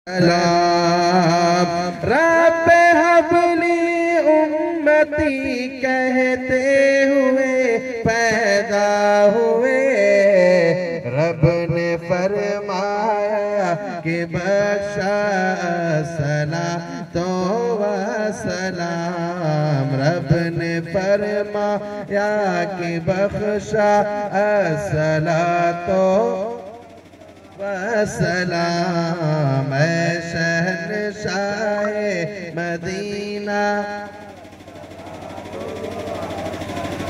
सलाम रब हबली उम्मती कहते हुए पैदा हुए। रब ने फरमाया कि बख्शा सलाम तो सलाम। रब ने फरमाया कि बख्शा सला तो सलाम। शहनशाहे मदीना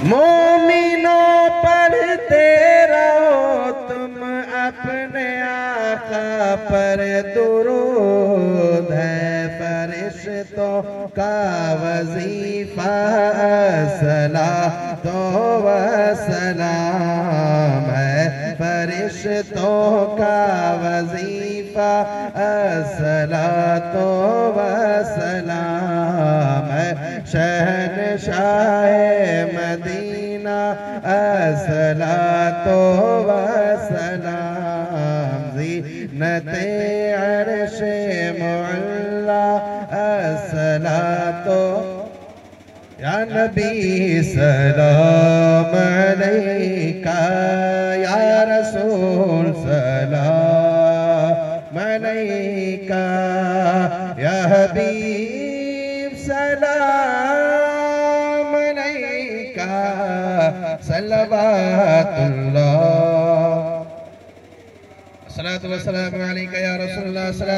मोमिनों पढ़ते रहो तुम अपने आका पर दुरूद है। फरिश्तों का वजीफा सलातो व सलाम है। फरिश्तों का वजीफा सलातो व सलाम है। शहनशाहे मदीना सलातो व सलाम। ज़ीनते अर्शे मुअल्ला सलातो या नबी सलाम अलैका या रसूल सलाम अलैका या हबीब सलाम अलैका सल्लल्लाहु अलैहि वसल्लम अलैका या रसूलल्लाह।